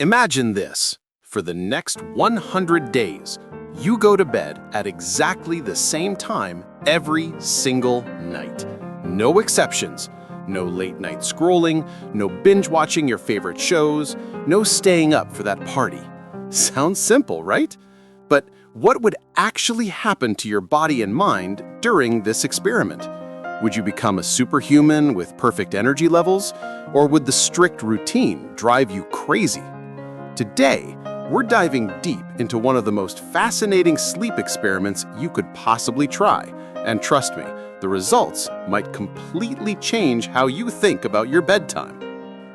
Imagine this. For the next 100 days, you go to bed at exactly the same time every single night. No exceptions. No late night scrolling, no binge watching your favorite shows, no staying up for that party. Sounds simple, right? But what would actually happen to your body and mind during this experiment? Would you become a superhuman with perfect energy levels? Or would the strict routine drive you crazy? Today, we're diving deep into one of the most fascinating sleep experiments you could possibly try. And trust me, the results might completely change how you think about your bedtime.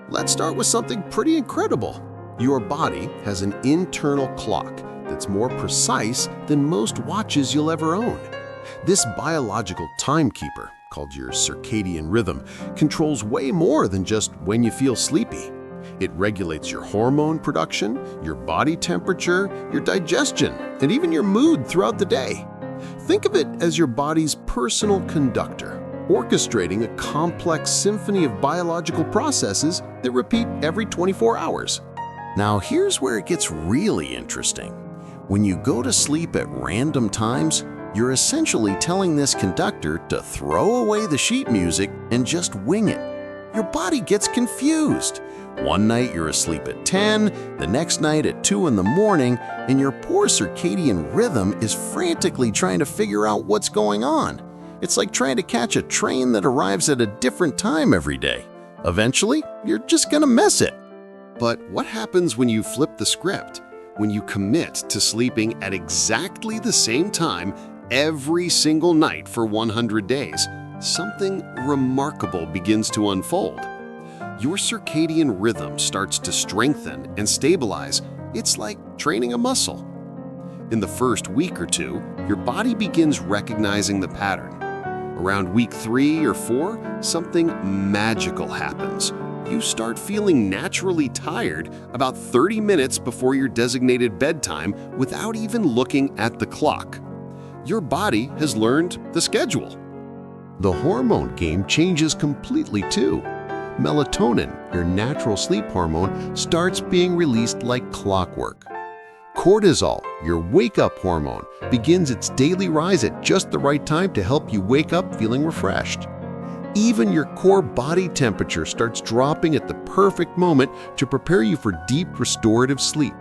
Let's start with something pretty incredible. Your body has an internal clock that's more precise than most watches you'll ever own. This biological timekeeper, called your circadian rhythm, controls way more than just when you feel sleepy. It regulates your hormone production, your body temperature, your digestion, and even your mood throughout the day. Think of it as your body's personal conductor, orchestrating a complex symphony of biological processes that repeat every 24 hours. Now, here's where it gets really interesting. When you go to sleep at random times, you're essentially telling this conductor to throw away the sheet music and just wing it. Your body gets confused. One night you're asleep at 10, the next night at 2 in the morning, and your poor circadian rhythm is frantically trying to figure out what's going on. It's like trying to catch a train that arrives at a different time every day. Eventually, you're just gonna miss it. But what happens when you flip the script? When you commit to sleeping at exactly the same time every single night for 100 days, something remarkable begins to unfold. Your circadian rhythm starts to strengthen and stabilize. It's like training a muscle. In the first week or two, your body begins recognizing the pattern. Around week 3 or 4, something magical happens. You start feeling naturally tired about 30 minutes before your designated bedtime without even looking at the clock. Your body has learned the schedule. The hormone game changes completely too. Melatonin, your natural sleep hormone, starts being released like clockwork. Cortisol, your wake-up hormone, begins its daily rise at just the right time to help you wake up feeling refreshed. Even your core body temperature starts dropping at the perfect moment to prepare you for deep restorative sleep.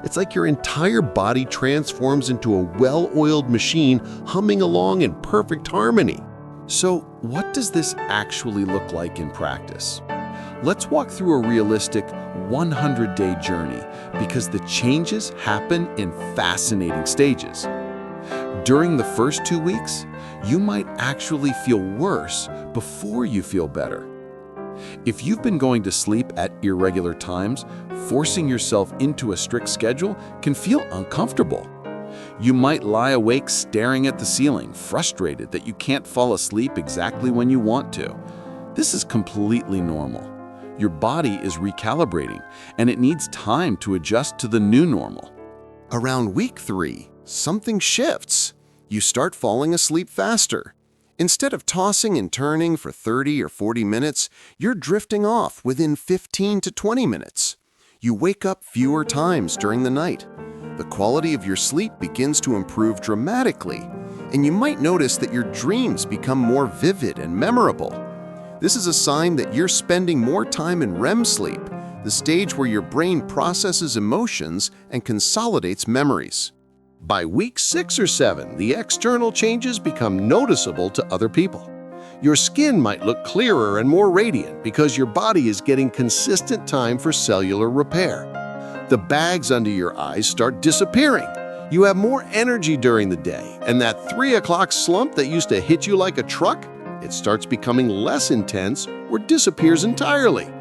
It's like your entire body transforms into a well-oiled machine humming along in perfect harmony. So, what does this actually look like in practice? Let's walk through a realistic 100-day journey because the changes happen in fascinating stages. During the first 2 weeks, you might actually feel worse before you feel better. If you've been going to sleep at irregular times, forcing yourself into a strict schedule can feel uncomfortable. You might lie awake staring at the ceiling, frustrated that you can't fall asleep exactly when you want to. This is completely normal. Your body is recalibrating, and it needs time to adjust to the new normal. Around week 3, something shifts. You start falling asleep faster. Instead of tossing and turning for 30 or 40 minutes, you're drifting off within 15 to 20 minutes. You wake up fewer times during the night. The quality of your sleep begins to improve dramatically, and you might notice that your dreams become more vivid and memorable. This is a sign that you're spending more time in REM sleep, the stage where your brain processes emotions and consolidates memories. By week 6 or 7, the external changes become noticeable to other people. Your skin might look clearer and more radiant because your body is getting consistent time for cellular repair. The bags under your eyes start disappearing. You have more energy during the day, and that 3 o'clock slump that used to hit you like a truck, it starts becoming less intense or disappears entirely.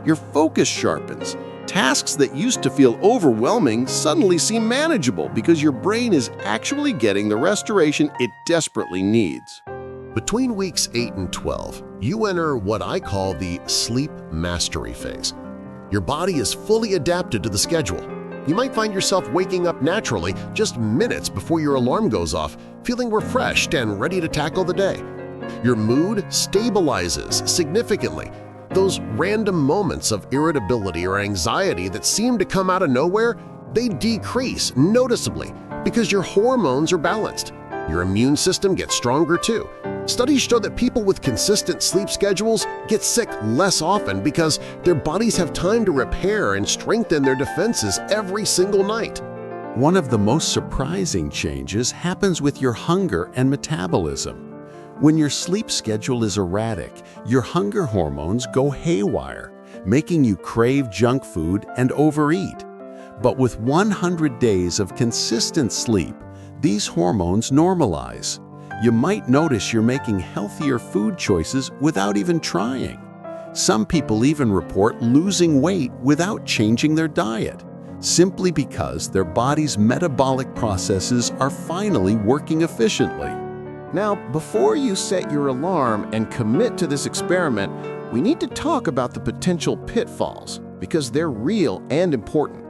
Your focus sharpens. Tasks that used to feel overwhelming suddenly seem manageable because your brain is actually getting the restoration it desperately needs. Between weeks 8 and 12, you enter what I call the sleep mastery phase. Your body is fully adapted to the schedule. You might find yourself waking up naturally just minutes before your alarm goes off, feeling refreshed and ready to tackle the day. Your mood stabilizes significantly. Those random moments of irritability or anxiety that seem to come out of nowhere, they decrease noticeably because your hormones are balanced. Your immune system gets stronger too. Studies show that people with consistent sleep schedules get sick less often because their bodies have time to repair and strengthen their defenses every single night. One of the most surprising changes happens with your hunger and metabolism. When your sleep schedule is erratic, your hunger hormones go haywire, making you crave junk food and overeat. But with 100 days of consistent sleep, these hormones normalize. You might notice you're making healthier food choices without even trying. Some people even report losing weight without changing their diet, simply because their body's metabolic processes are finally working efficiently. Now, before you set your alarm and commit to this experiment, we need to talk about the potential pitfalls, because they're real and important.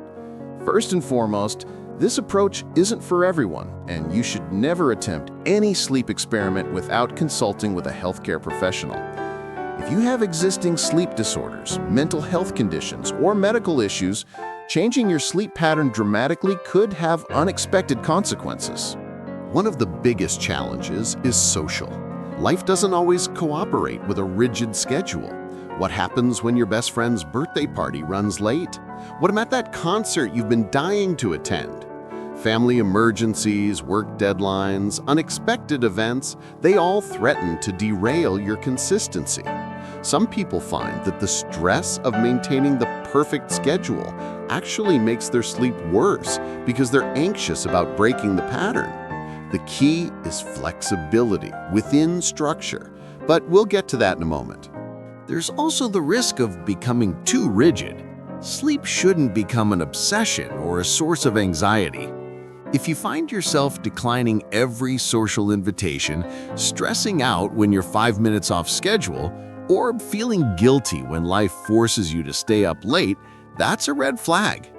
First and foremost, this approach isn't for everyone, and you should never attempt any sleep experiment without consulting with a healthcare professional. If you have existing sleep disorders, mental health conditions, or medical issues, changing your sleep pattern dramatically could have unexpected consequences. One of the biggest challenges is social. Life doesn't always cooperate with a rigid schedule. What happens when your best friend's birthday party runs late? What about that concert you've been dying to attend? Family emergencies, work deadlines, unexpected events, they all threaten to derail your consistency. Some people find that the stress of maintaining the perfect schedule actually makes their sleep worse because they're anxious about breaking the pattern. The key is flexibility within structure, but we'll get to that in a moment. There's also the risk of becoming too rigid. Sleep shouldn't become an obsession or a source of anxiety. If you find yourself declining every social invitation, stressing out when you're 5 minutes off schedule, or feeling guilty when life forces you to stay up late, that's a red flag.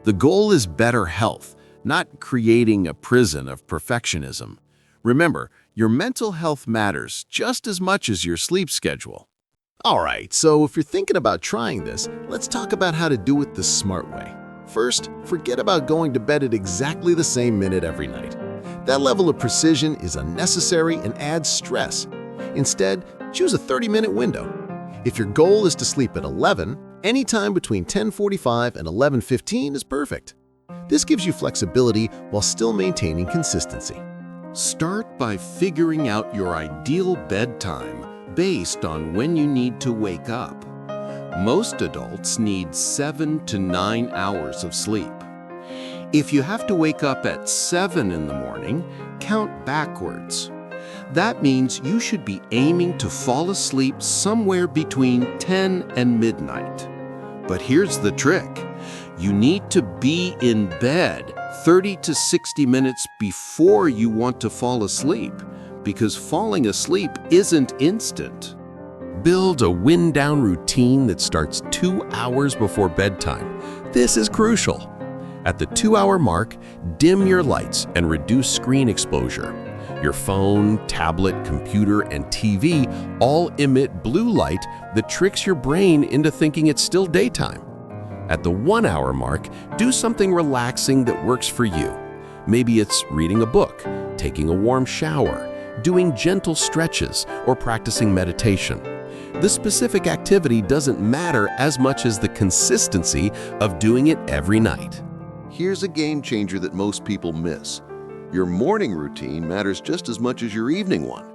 The goal is better health, not creating a prison of perfectionism. Remember, your mental health matters just as much as your sleep schedule. All right, so if you're thinking about trying this, let's talk about how to do it the smart way. First, forget about going to bed at exactly the same minute every night. That level of precision is unnecessary and adds stress. Instead, choose a 30-minute window. If your goal is to sleep at 11, any time between 10:45 and 11:15 is perfect. This gives you flexibility while still maintaining consistency. Start by figuring out your ideal bedtime based on when you need to wake up. Most adults need 7 to 9 hours of sleep. If you have to wake up at 7 in the morning, count backwards. That means you should be aiming to fall asleep somewhere between 10 and midnight. But here's the trick. You need to be in bed 30 to 60 minutes before you want to fall asleep, because falling asleep isn't instant. Build a wind-down routine that starts 2 hours before bedtime. This is crucial. At the 2-hour mark, dim your lights and reduce screen exposure. Your phone, tablet, computer, and TV all emit blue light that tricks your brain into thinking it's still daytime. At the 1-hour mark, do something relaxing that works for you. Maybe it's reading a book, taking a warm shower, doing gentle stretches, or practicing meditation. The specific activity doesn't matter as much as the consistency of doing it every night. Here's a game changer that most people miss. Your morning routine matters just as much as your evening one.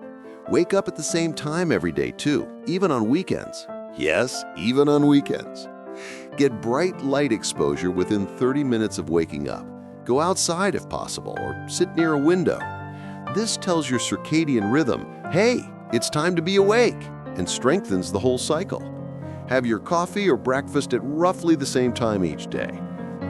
Wake up at the same time every day too, even on weekends. Yes, even on weekends. Get bright light exposure within 30 minutes of waking up. Go outside if possible, or sit near a window. This tells your circadian rhythm, hey, it's time to be awake, and strengthens the whole cycle. Have your coffee or breakfast at roughly the same time each day.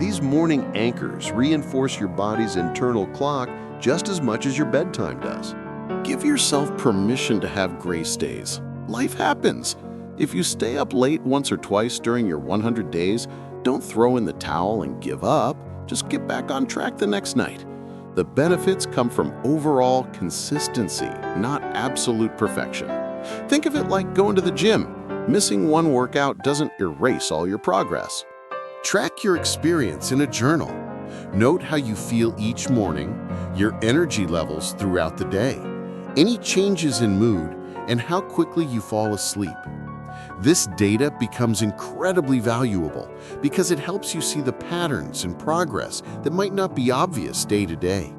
These morning anchors reinforce your body's internal clock just as much as your bedtime does. Give yourself permission to have grace days. Life happens. If you stay up late once or twice during your 100 days, don't throw in the towel and give up. Just get back on track the next night. The benefits come from overall consistency, not absolute perfection. Think of it like going to the gym. Missing one workout doesn't erase all your progress. Track your experience in a journal. Note how you feel each morning, your energy levels throughout the day, any changes in mood, and how quickly you fall asleep. This data becomes incredibly valuable because it helps you see the patterns and progress that might not be obvious day to day.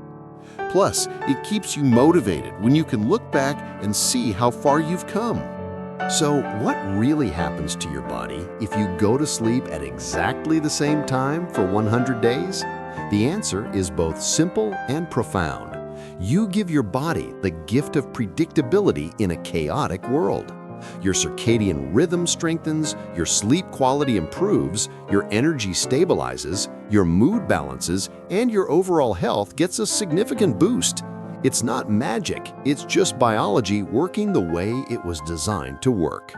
Plus, it keeps you motivated when you can look back and see how far you've come. So, what really happens to your body if you go to sleep at exactly the same time for 100 days? The answer is both simple and profound. You give your body the gift of predictability in a chaotic world. Your circadian rhythm strengthens, your sleep quality improves, your energy stabilizes, your mood balances, and your overall health gets a significant boost. It's not magic, it's just biology working the way it was designed to work.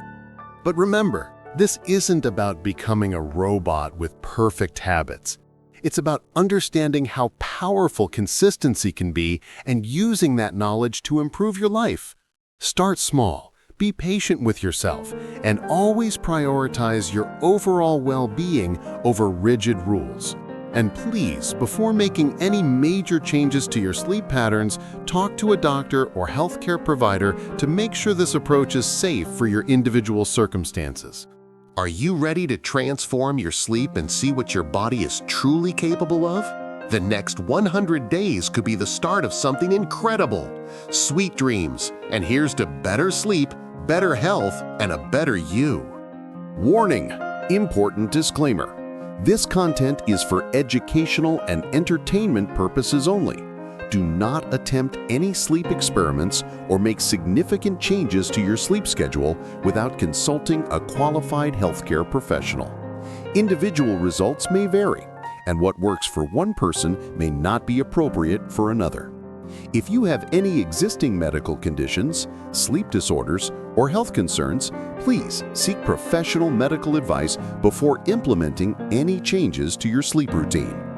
But remember, this isn't about becoming a robot with perfect habits. It's about understanding how powerful consistency can be and using that knowledge to improve your life. Start small, be patient with yourself, and always prioritize your overall well-being over rigid rules. And please, before making any major changes to your sleep patterns, talk to a doctor or healthcare provider to make sure this approach is safe for your individual circumstances. Are you ready to transform your sleep and see what your body is truly capable of? The next 100 days could be the start of something incredible. Sweet dreams, and here's to better sleep, better health, and a better you. Warning! Important disclaimer. This content is for educational and entertainment purposes only. Do not attempt any sleep experiments or make significant changes to your sleep schedule without consulting a qualified healthcare professional. Individual results may vary, and what works for one person may not be appropriate for another. If you have any existing medical conditions, sleep disorders, or health concerns, please seek professional medical advice before implementing any changes to your sleep routine.